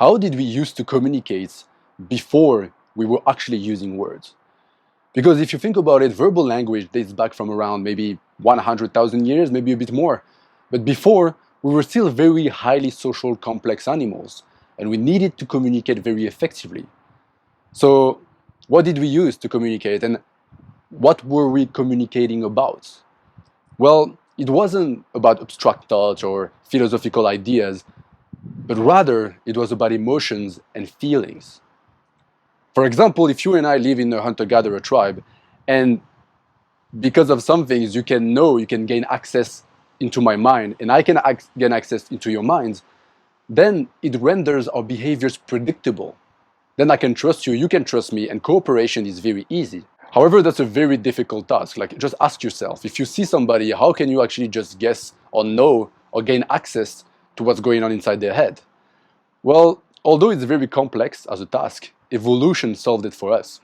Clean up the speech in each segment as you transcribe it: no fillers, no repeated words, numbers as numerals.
how did we used to communicate before we were actually using words? Because if you think about it, verbal language dates back from around maybe 100,000 years, maybe a bit more. But before, we were still very highly social, complex animals, and we needed to communicate very effectively. So, what did we use to communicate, and what were we communicating about? Well, it wasn't about abstract thoughts or philosophical ideas, but rather it was about emotions and feelings. For example, if you and I live in a hunter-gatherer tribe, and because of some things you can know, you can gain access into my mind, and I can gain access into your minds, then it renders our behaviors predictable. Then I can trust you, you can trust me, and cooperation is very easy. However, that's a very difficult task. Like, just ask yourself, if you see somebody, how can you actually just guess or know or gain access to what's going on inside their head? Well, although it's very complex as a task, evolution solved it for us.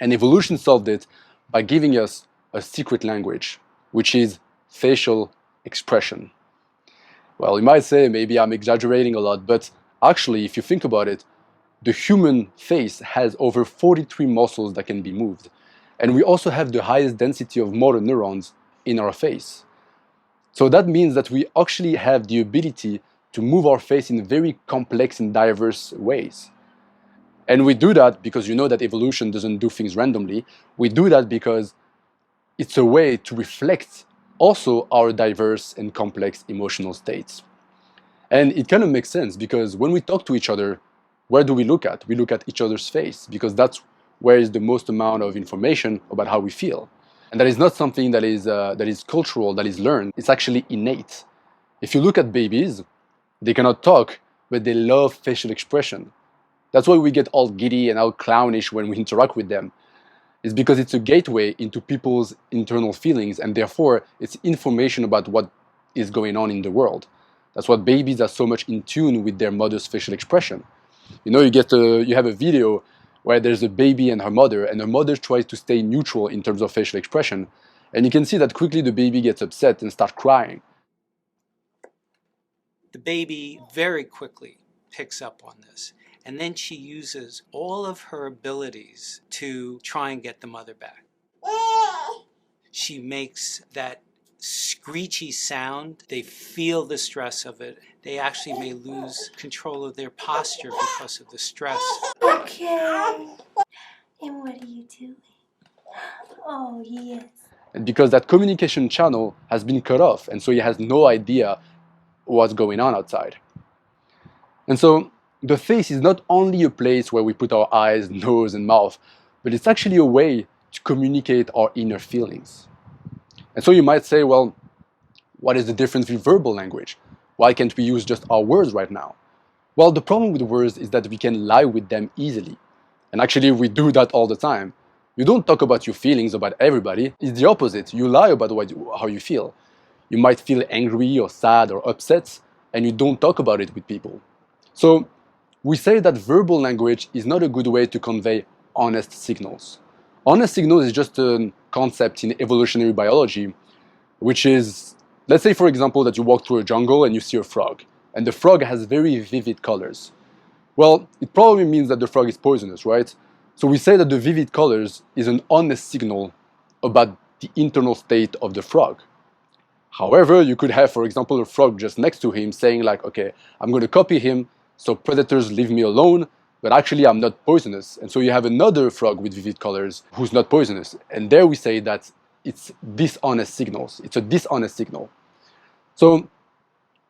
And evolution solved it by giving us a secret language, which is facial expression. Well, you might say maybe I'm exaggerating a lot, but actually, if you think about it, the human face has over 43 muscles that can be moved. And we also have the highest density of motor neurons in our face. So that means that we actually have the ability to move our face in very complex and diverse ways. And we do that because you know that evolution doesn't do things randomly. We do that because it's a way to reflect also our diverse and complex emotional states. And it kind of makes sense because when we talk to each other, where do we look at? We look at each other's face because that's where is the most amount of information about how we feel. And that is not something that is cultural, that is learned. It's actually innate. If you look at babies, they cannot talk, but they love facial expression. That's why we get all giddy and all clownish when we interact with them. It's because it's a gateway into people's internal feelings, and therefore it's information about what is going on in the world. That's why babies are so much in tune with their mother's facial expression. You know, you have a video where there's a baby and her mother tries to stay neutral in terms of facial expression, and you can see that quickly the baby gets upset and starts crying. The baby very quickly picks up on this, and then she uses all of her abilities to try and get the mother back. She makes that screechy sound. They feel the stress of it. They actually may lose control of their posture because of the stress. Okay. And what are you doing? Oh, yes. And because that communication channel has been cut off, and so he has no idea what's going on outside. And so the face is not only a place where we put our eyes, nose, and mouth, but it's actually a way to communicate our inner feelings. And so you might say, well, what is the difference with verbal language? Why can't we use just our words right now? Well, the problem with words is that we can lie with them easily. And actually, we do that all the time. You don't talk about your feelings about everybody. It's the opposite. You lie about how you feel. You might feel angry or sad or upset, and you don't talk about it with people. So we say that verbal language is not a good way to convey honest signals. Honest signals is just a concept in evolutionary biology, which is, let's say for example that you walk through a jungle and you see a frog, and the frog has very vivid colors. Well, it probably means that the frog is poisonous, right? So we say that the vivid colors is an honest signal about the internal state of the frog. However, you could have, for example, a frog just next to him saying like, okay, I'm going to copy him, so predators leave me alone, but actually I'm not poisonous. And so you have another frog with vivid colors who's not poisonous. And there we say that it's dishonest signals. It's a dishonest signal. So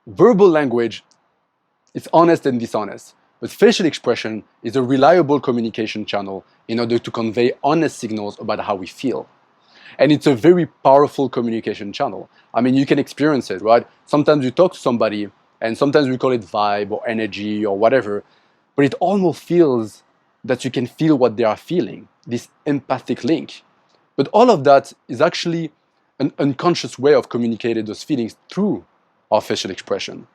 verbal language, it's honest and dishonest. But facial expression is a reliable communication channel in order to convey honest signals about how we feel. And it's a very powerful communication channel. I mean, you can experience it, right? Sometimes you talk to somebody, and sometimes we call it vibe or energy or whatever, but it almost feels that you can feel what they are feeling, this empathic link. But all of that is actually an unconscious way of communicating those feelings through our facial expression.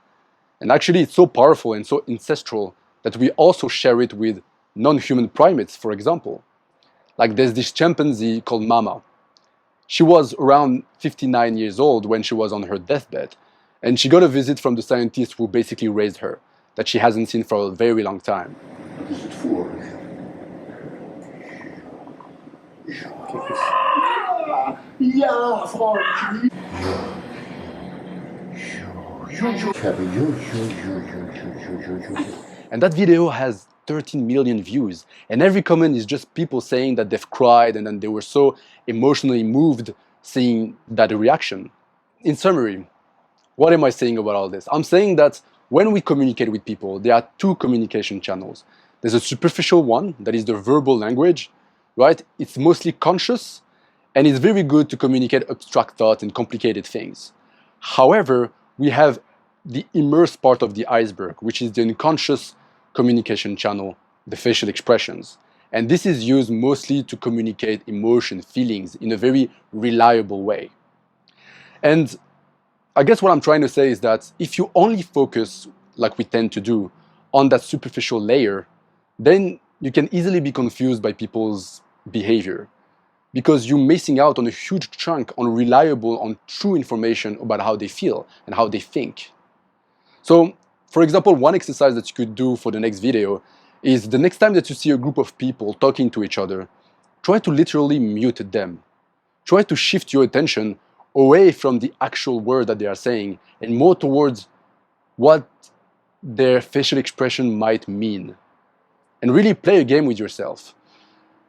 And actually, it's so powerful and so ancestral that we also share it with non-human primates, for example. Like there's this chimpanzee called Mama. She was around 59 years old when she was on her deathbed, and she got a visit from the scientist who basically raised her. that she hasn't seen for a very long time. Wat is het voor? Ja, Frans. And that video has 13 million views, and every comment is just people saying that they've cried and then they were so emotionally moved seeing that reaction. In summary, what am I saying about all this? I'm saying that when we communicate with people, there are two communication channels. There's a superficial one, that is the verbal language, right? It's mostly conscious, and it's very good to communicate abstract thoughts and complicated things. However, we have the immersed part of the iceberg, which is the unconscious communication channel, the facial expressions. And this is used mostly to communicate emotion, feelings in a very reliable way. And I guess what I'm trying to say is that if you only focus, like we tend to do, on that superficial layer, then you can easily be confused by people's behavior, because you're missing out on a huge chunk on reliable, on true information about how they feel and how they think. So, for example, one exercise that you could do for the next video is the next time that you see a group of people talking to each other, try to literally mute them. Try to shift your attention away from the actual word that they are saying and more towards what their facial expression might mean. And really play a game with yourself.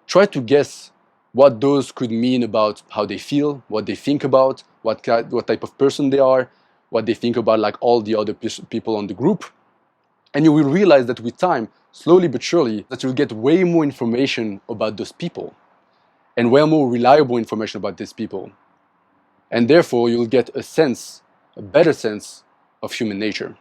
Try to guess what those could mean about how they feel, what they think about, what type of person they are, what they think about like all the other people on the group. And you will realize that with time, slowly but surely, that you'll get way more information about those people and way more reliable information about these people. And therefore, you'll get a better sense of human nature.